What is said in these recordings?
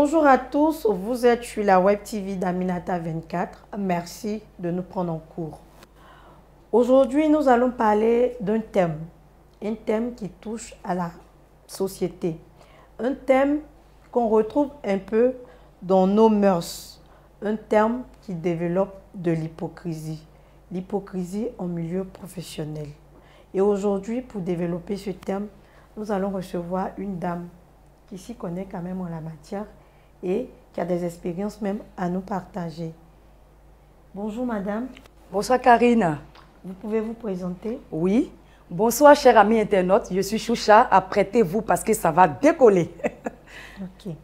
Bonjour à tous, vous êtes sur la Web TV d'Aminata 24. Merci de nous prendre en cours. Aujourd'hui, nous allons parler d'un thème qui touche à la société. Un thème qu'on retrouve un peu dans nos mœurs. Un thème qui développe de l'hypocrisie. L'hypocrisie en milieu professionnel. Et aujourd'hui, pour développer ce thème, nous allons recevoir une dame qui s'y connaît quand même en la matière et qui a des expériences même à nous partager. Bonjour madame. Bonsoir Karine. Vous pouvez vous présenter? Oui. Bonsoir chers amis internautes, je suis Choucha, apprêtez-vous parce que ça va décoller. Ok.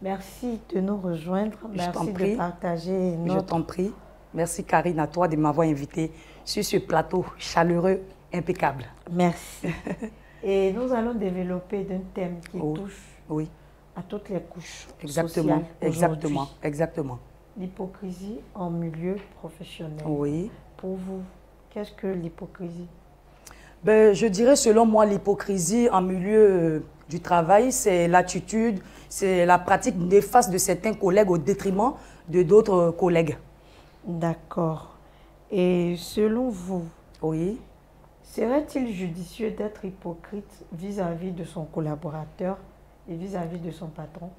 Merci de nous rejoindre, merci de partager notre... Je t'en prie. Merci Karine à toi de m'avoir invité sur ce plateau chaleureux, impeccable. Merci. Et nous allons développer un thème qui touche à toutes les couches sociales Exactement. L'hypocrisie en milieu professionnel. Oui. Pour vous, qu'est-ce que l'hypocrisie? Je dirais selon moi, l'hypocrisie en milieu du travail, c'est l'attitude, c'est la pratique néfaste de certains collègues au détriment de d'autres collègues. D'accord. Et selon vous, oui, serait-il judicieux d'être hypocrite vis-à-vis de son collaborateur et vis-à-vis de son patron?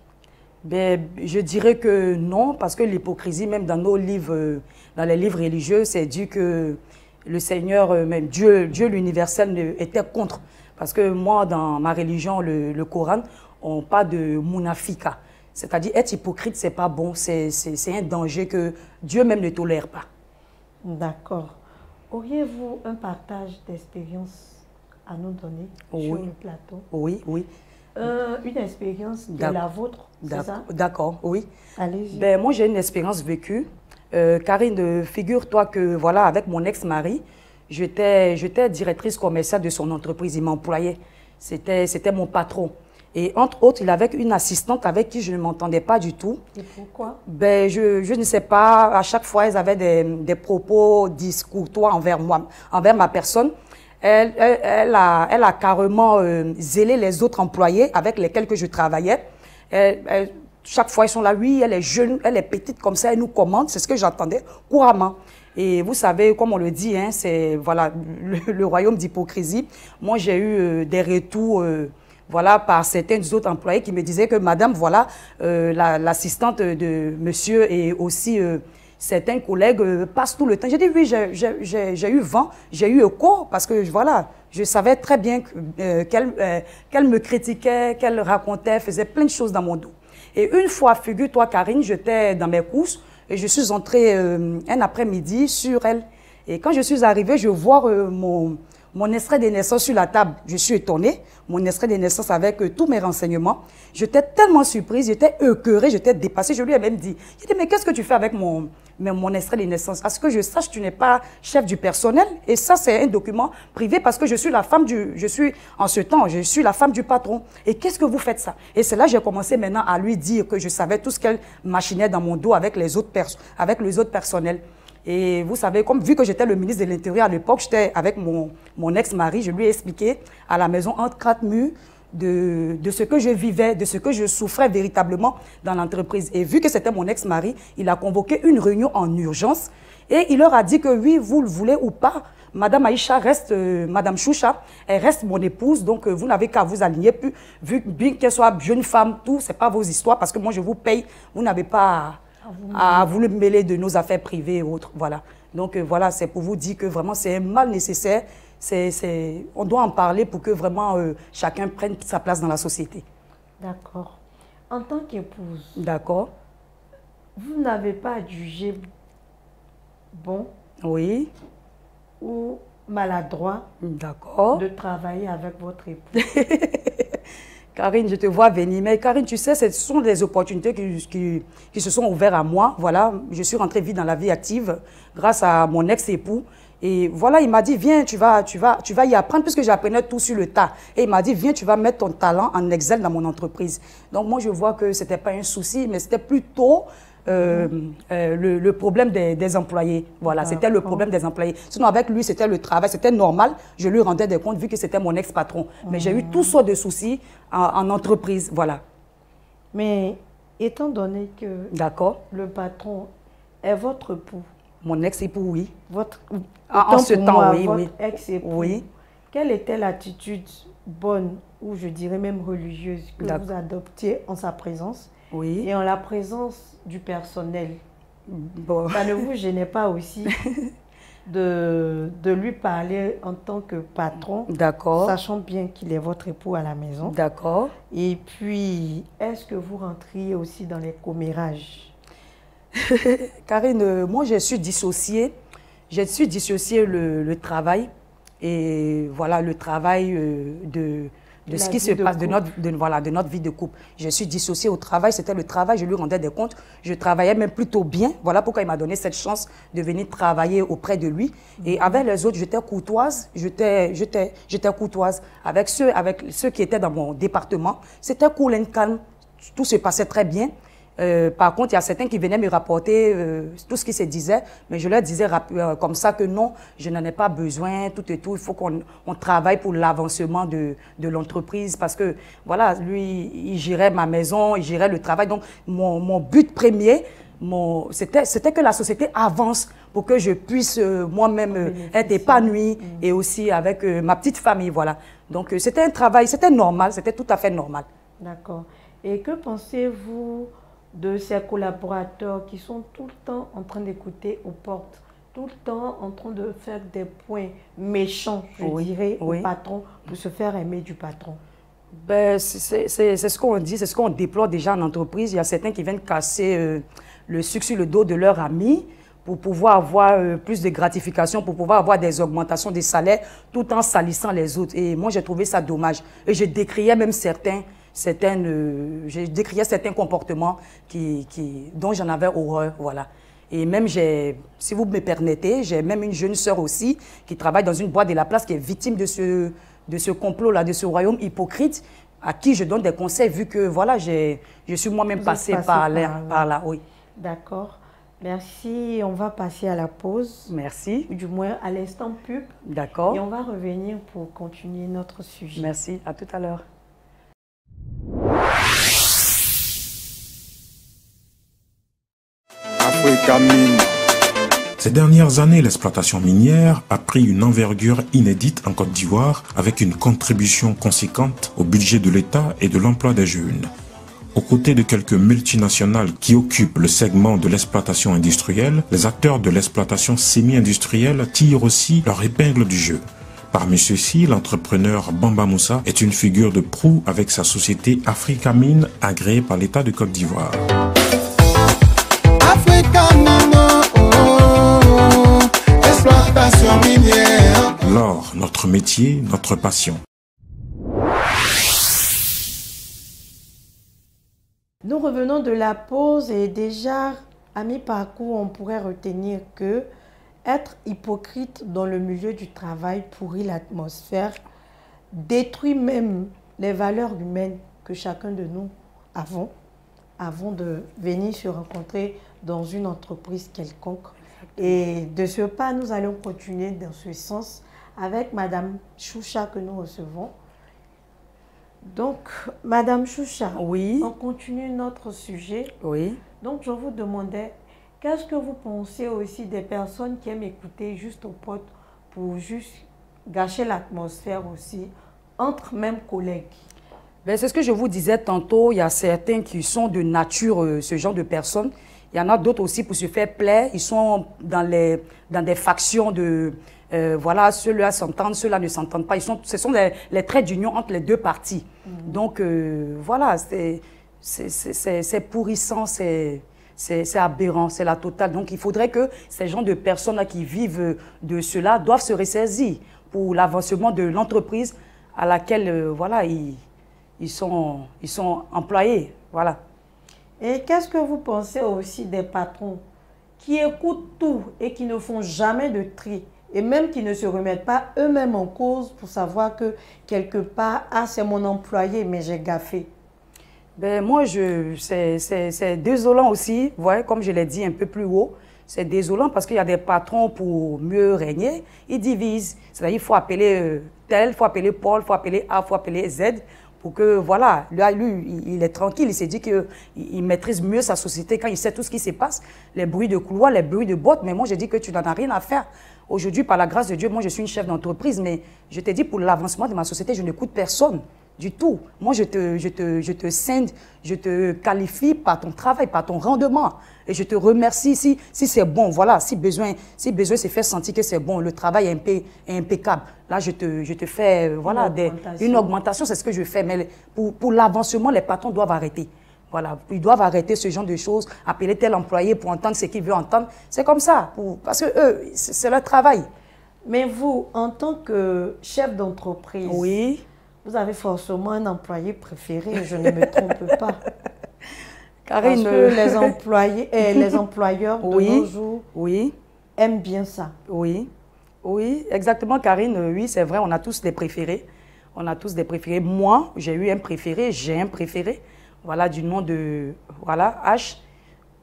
Je dirais que non, parce que l'hypocrisie, même dans nos livres, dans les livres religieux, c'est dit que le Seigneur, même Dieu l'universel, était contre. Parce que moi, dans ma religion, le Coran, on parle de munafika. C'est-à-dire être hypocrite, c'est pas bon, c'est un danger que Dieu même ne tolère pas. D'accord. Auriez-vous un partage d'expérience à nous donner sur le plateau? Oui. Une expérience de la vôtre, c'est ça? D'accord, oui. Allez-y. Moi, j'ai une expérience vécue. Karine, figure-toi que, voilà, avec mon ex-mari, j'étais directrice commerciale de son entreprise. Il m'employait. C'était mon patron. Et entre autres, il avait une assistante avec qui je ne m'entendais pas du tout. Et pourquoi? Je ne sais pas. À chaque fois, elles avaient des propos discourtois envers moi, envers ma personne. Elle a carrément zélé les autres employés avec lesquels je travaillais. Chaque fois, ils sont là, oui, elle est jeune, elle est petite comme ça, elle nous commande. C'est ce que j'entendais couramment. Et vous savez, comme on le dit, hein, c'est voilà, le royaume d'hypocrisie. Moi, j'ai eu des retours... voilà, par certains autres employés qui me disaient que madame, voilà, l'assistante de monsieur et aussi certains collègues passent tout le temps. J'ai dit oui, j'ai eu vent, j'ai eu écho parce que voilà, je savais très bien qu'elle me critiquait, qu'elle racontait, faisait plein de choses dans mon dos. Et une fois, figure-toi Karine, j'étais dans mes courses et je suis entrée un après-midi sur elle. Et quand je suis arrivée, je vois mon extrait de naissance sur la table. Je suis étonnée. Mon extrait de naissance avec tous mes renseignements. J'étais tellement surprise, j'étais écœurée, j'étais dépassée. Je lui ai même dit, mais qu'est-ce que tu fais avec mon extrait de naissance? À ce que je sache, tu n'es pas chef du personnel. Et ça, c'est un document privé parce que je suis la femme en ce temps, je suis la femme du patron. Et qu'est-ce que vous faites ça? Et c'est là que j'ai commencé maintenant à lui dire que je savais tout ce qu'elle machinait dans mon dos avec les autres personnels. Et vous savez, vu que j'étais le ministre de l'Intérieur à l'époque, j'étais avec mon ex-mari, je lui ai expliqué à la maison entre quatre murs de ce que je vivais, de ce que je souffrais véritablement dans l'entreprise. Et vu que c'était mon ex-mari, il a convoqué une réunion en urgence et il leur a dit que oui, vous le voulez ou pas, Madame Aïcha reste, Madame Choucha, elle reste mon épouse, donc vous n'avez qu'à vous aligner. Puis, vu bien qu'elle soit jeune femme, tout, c'est pas vos histoires parce que moi je vous paye, vous n'avez pas à vous le mêler de nos affaires privées et autres. Voilà. Donc voilà, c'est pour vous dire que vraiment c'est un mal nécessaire. On doit en parler pour que vraiment chacun prenne sa place dans la société. D'accord. En tant qu'épouse, d'accord, vous n'avez pas à juger bon ou maladroit de travailler avec votre époux. Karine, je te vois venir. Mais Karine, tu sais, ce sont des opportunités qui se sont ouvertes à moi. Voilà, je suis rentrée vite dans la vie active grâce à mon ex-époux. Et voilà, il m'a dit, viens, tu vas y apprendre, puisque j'apprenais tout sur le tas. Et il m'a dit, viens, tu vas mettre ton talent en exergue dans mon entreprise. Donc moi, je vois que ce n'était pas un souci, mais c'était plutôt le problème des employés. Voilà, c'était le problème des employés. Sinon, avec lui, c'était le travail, c'était normal. Je lui rendais des comptes vu que c'était mon ex-patron. Mais j'ai eu toutes sortes de soucis en entreprise, voilà. Mais étant donné que D'accord. le patron est votre époux, Mon ex-époux, oui. votre, En ce pour temps, moi, oui, votre oui. ex-époux, Oui. quelle était l'attitude bonne, ou je dirais même religieuse, que D'accord. vous adoptiez en sa présence Oui. et en la présence du personnel? Bon. Ça ne vous gênait pas aussi de lui parler en tant que patron, D'accord. sachant bien qu'il est votre époux à la maison? D'accord. Et puis, est-ce que vous rentriez aussi dans les commérages? Karine, moi, j'ai su dissocier le travail et voilà, le travail de ce La qui vie se de passe, de couple. de notre vie de couple. Je suis dissociée au travail, c'était le travail, je lui rendais des comptes. Je travaillais même plutôt bien. Voilà pourquoi il m'a donné cette chance de venir travailler auprès de lui. Et avec les autres, j'étais courtoise. J'étais courtoise. Avec ceux qui étaient dans mon département, c'était cool and calme. Tout se passait très bien. Par contre, il y a certains qui venaient me rapporter tout ce qui se disait, mais je leur disais comme ça que non, je n'en ai pas besoin, tout et tout. Il faut qu'on travaille pour l'avancement de l'entreprise parce que, voilà, lui, il gérait ma maison, il gérait le travail. Donc, mon but premier, c'était que la société avance pour que je puisse moi-même être épanouie et aussi avec ma petite famille, voilà. Donc, c'était un travail, c'était normal, c'était tout à fait normal. D'accord. Et que pensez-vous de ces collaborateurs qui sont tout le temps en train d'écouter aux portes, tout le temps en train de faire des points méchants, je dirais, au patron, pour se faire aimer du patron? Ben, c'est ce qu'on dit, c'est ce qu'on déplore déjà en entreprise. Il y a certains qui viennent casser le sucre sur le dos de leurs amis pour pouvoir avoir plus de gratification, pour pouvoir avoir des augmentations des salaires, tout en salissant les autres. Et moi, j'ai trouvé ça dommage. Et je décriais même certains comportements dont j'en avais horreur, voilà. Et même, si vous me permettez, j'ai même une jeune sœur aussi qui travaille dans une boîte de la place qui est victime de ce complot-là, de ce royaume hypocrite, à qui je donne des conseils vu que, voilà, je suis moi-même passée par là, oui. D'accord. Merci. On va passer à la pause. Merci. Du moins à l'instant pub. D'accord. Et on va revenir pour continuer notre sujet. Merci. À tout à l'heure. Ces dernières années, l'exploitation minière a pris une envergure inédite en Côte d'Ivoire avec une contribution conséquente au budget de l'État et de l'emploi des jeunes. Aux côtés de quelques multinationales qui occupent le segment de l'exploitation industrielle, les acteurs de l'exploitation semi-industrielle tirent aussi leur épingle du jeu. Parmi ceux-ci, l'entrepreneur Bamba Moussa est une figure de proue avec sa société Africa Mine agréée par l'État de Côte d'Ivoire. Exploitation minière. L'or, notre métier, notre passion. Nous revenons de la pause et déjà, à mi-parcours, on pourrait retenir que être hypocrite dans le milieu du travail pourrit l'atmosphère, détruit même les valeurs humaines que chacun de nous avons avant de venir se rencontrer dans une entreprise quelconque. Et de ce pas, nous allons continuer dans ce sens avec Madame Choucha que nous recevons. Donc, Madame Choucha, oui. On continue notre sujet. Oui. Donc, je vous demandais, qu'est-ce que vous pensez aussi des personnes qui aiment écouter juste aux potes pour juste gâcher l'atmosphère aussi entre mêmes collègues? Ben, c'est ce que je vous disais tantôt, il y a certains qui sont de nature ce genre de personnes. Il y en a d'autres aussi pour se faire plaire, ils sont dans des factions de... voilà, ceux-là s'entendent, ceux-là ne s'entendent pas. Ce sont les traits d'union entre les deux parties. Donc, voilà, c'est pourrissant, c'est aberrant, c'est la totale. Donc, il faudrait que ces gens de personnes-là qui vivent de cela doivent se ressaisir pour l'avancement de l'entreprise à laquelle, voilà, ils sont employés. Voilà. Et qu'est-ce que vous pensez aussi des patrons qui écoutent tout et qui ne font jamais de tri et même qui ne se remettent pas eux-mêmes en cause pour savoir que quelque part, ah, c'est mon employé, mais j'ai gaffé? Ben, moi, c'est désolant aussi, ouais, comme je l'ai dit un peu plus haut. C'est désolant parce qu'il y a des patrons pour mieux régner, ils divisent. C'est-à-dire qu'il faut appeler tel, il faut appeler Paul, il faut appeler A, il faut appeler Z pour que, voilà, lui, il est tranquille, il s'est dit qu'il maîtrise mieux sa société quand il sait tout ce qui se passe, les bruits de couloir, les bruits de boîte, mais moi, j'ai dit que tu n'en as rien à faire. Aujourd'hui, par la grâce de Dieu, moi, je suis une chef d'entreprise, mais je t'ai dit, pour l'avancement de ma société, je n'écoute personne. Du tout. Moi, je te scinde, je te qualifie par ton travail, par ton rendement. Et je te remercie si c'est bon. Voilà, si besoin c'est faire sentir que c'est bon, le travail est impeccable. Là, je te fais voilà, une augmentation, c'est ce que je fais. Mais pour l'avancement, les patrons doivent arrêter. Voilà, ils doivent arrêter ce genre de choses, appeler tel employé pour entendre ce qu'il veut entendre. C'est comme ça, parce que eux, c'est leur travail. Mais vous, en tant que chef d'entreprise, oui. Vous avez forcément un employé préféré, je ne me trompe pas. Karine, parce que les employés et les employeurs de nos jours aiment bien ça. Oui, oui, exactement, Karine. Oui, c'est vrai, on a tous des préférés. On a tous des préférés. Moi, j'ai eu un préféré, j'ai un préféré. Voilà, du nom de, voilà, H.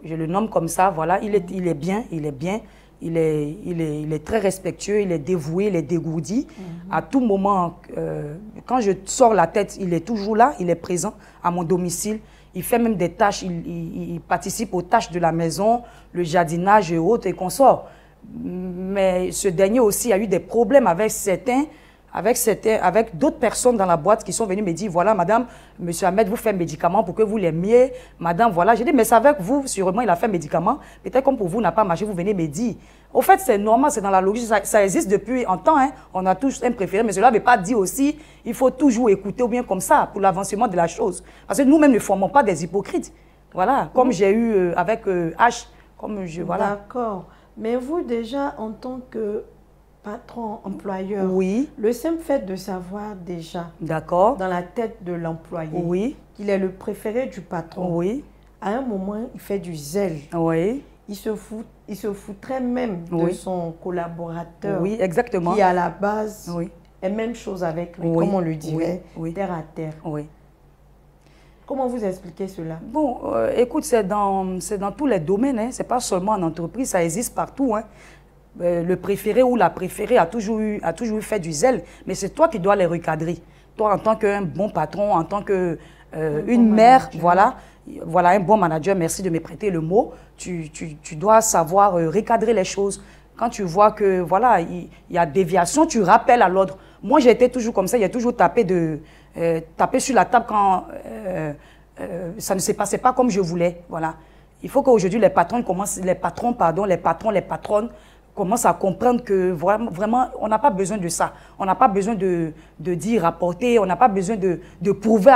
Je le nomme comme ça, voilà. Il est bien, il est bien. Il est très respectueux, il est dévoué, il est dégourdi. À tout moment, quand je sors la tête, il est toujours là, il est présent à mon domicile. Il fait même des tâches, il participe aux tâches de la maison, le jardinage et autres, et qu'on sort. Mais ce dernier aussi a eu des problèmes avec d'autres personnes dans la boîte qui sont venues me dire, voilà, madame, monsieur Ahmed vous fait un médicament pour que vous l'aimiez. Madame, voilà. J'ai dit, mais c'est avec vous, sûrement, il a fait un médicament. Peut-être comme pour vous, n'a pas marché, vous venez me dire. Au fait, c'est normal, c'est dans la logique, ça existe depuis un temps. Hein. On a tous un préféré, mais cela ne veut pas dire aussi, il faut toujours écouter ou bien comme ça, pour l'avancement de la chose. Parce que nous-mêmes ne formons pas des hypocrites. Voilà, comme j'ai eu avec H, comme je, voilà. D'accord. Mais vous, déjà, en tant que patron, employeur, oui. Le simple fait de savoir déjà dans la tête de l'employé qu'il est le préféré du patron, à un moment, il fait du zèle. Il se foutrait même de son collaborateur exactement. qui, à la base, est même chose avec lui, comme on le dirait, terre à terre. Comment vous expliquez cela? Bon, écoute, c'est dans tous les domaines, hein. Ce n'est pas seulement en entreprise, ça existe partout. Hein. Le préféré ou la préférée a toujours eu fait du zèle, mais c'est toi qui dois les recadrer. Toi, en tant qu'un bon patron, en tant qu'une mère, voilà, un bon manager, merci de me prêter le mot, tu dois savoir recadrer les choses. Quand tu vois que, voilà, il y a déviation, tu rappelles à l'ordre. Moi, j'ai été toujours comme ça, j'ai toujours tapé sur la table quand ça ne se passait pas comme je voulais, voilà. Il faut qu'aujourd'hui, les patronnes commence à comprendre que vraiment, on n'a pas besoin de ça. On n'a pas besoin de dire, rapporter, on n'a pas besoin de prouver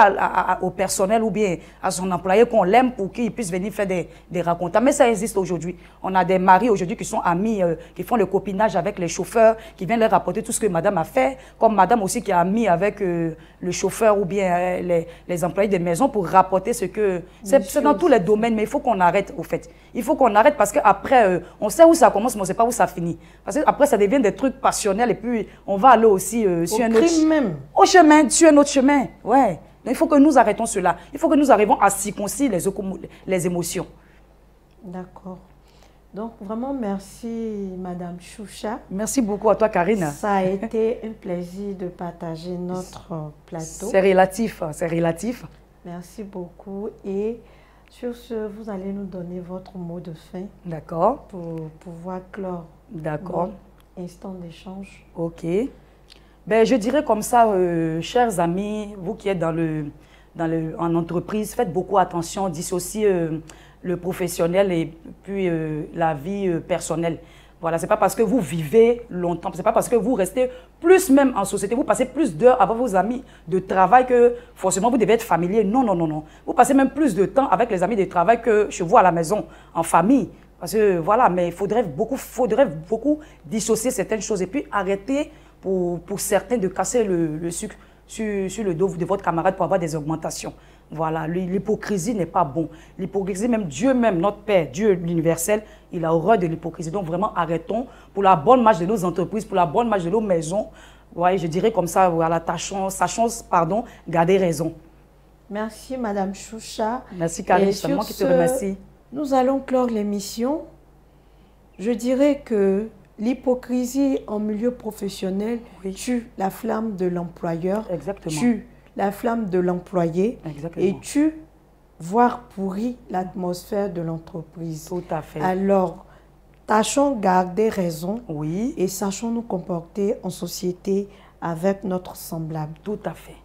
au personnel ou bien à son employé qu'on l'aime pour qu'il puisse venir faire des racontes. Mais ça existe aujourd'hui. On a des maris aujourd'hui qui sont amis, qui font le copinage avec les chauffeurs, qui viennent leur rapporter tout ce que madame a fait, comme madame aussi qui est amie avec le chauffeur ou bien les employés de maison pour rapporter ce que... C'est dans tous les domaines, mais il faut qu'on arrête au fait. Il faut qu'on arrête parce qu'après, on sait où ça commence, mais on ne sait pas où ça finit. Parce qu'après, ça devient des trucs passionnels et puis on va aller aussi sur un autre chemin. Sur un autre chemin. Ouais. Donc, il faut que nous arrêtons cela. Il faut que nous arrivions à circoncire les émotions. D'accord. Donc, vraiment, merci, Madame Choucha. Merci beaucoup à toi, Karine. Ça a été un plaisir de partager notre plateau. C'est relatif, c'est relatif. Merci beaucoup. Et sur ce, vous allez nous donner votre mot de fin. D'accord. Pour pouvoir clore. D'accord. Instant d'échange. Ok. Ben, je dirais comme ça, chers amis, vous qui êtes en entreprise, faites beaucoup attention, dissociez le professionnel et puis la vie personnelle. Voilà, ce n'est pas parce que vous vivez longtemps, ce n'est pas parce que vous restez plus même en société, vous passez plus d'heures avec vos amis de travail que forcément vous devez être familier. Non, non, non, non. Vous passez même plus de temps avec les amis de travail que chez vous à la maison, en famille. Parce que voilà, mais il faudrait beaucoup dissocier certaines choses et puis arrêter pour certains de casser le sucre sur le dos de votre camarade pour avoir des augmentations. Voilà, l'hypocrisie n'est pas bon. L'hypocrisie, même Dieu même, notre Père, Dieu l'universel, il a horreur de l'hypocrisie. Donc vraiment, arrêtons pour la bonne marche de nos entreprises, pour la bonne marche de nos maisons. Ouais, je dirais comme ça, voilà, sachons, garder raison. Merci, Madame Choucha. Merci, Karine, c'est moi qui te remercie. Nous allons clore l'émission. Je dirais que l'hypocrisie en milieu professionnel tue la flamme de l'employeur, tue la flamme de l'employé et tu voir pourrir l'atmosphère de l'entreprise. Tout à fait. Alors, tâchons garder raison oui. et sachons nous comporter en société avec notre semblable. Tout à fait.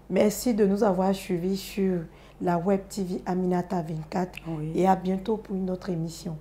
Merci de nous avoir suivis sur la Web TV Aminata 24 oui. et à bientôt pour une autre émission.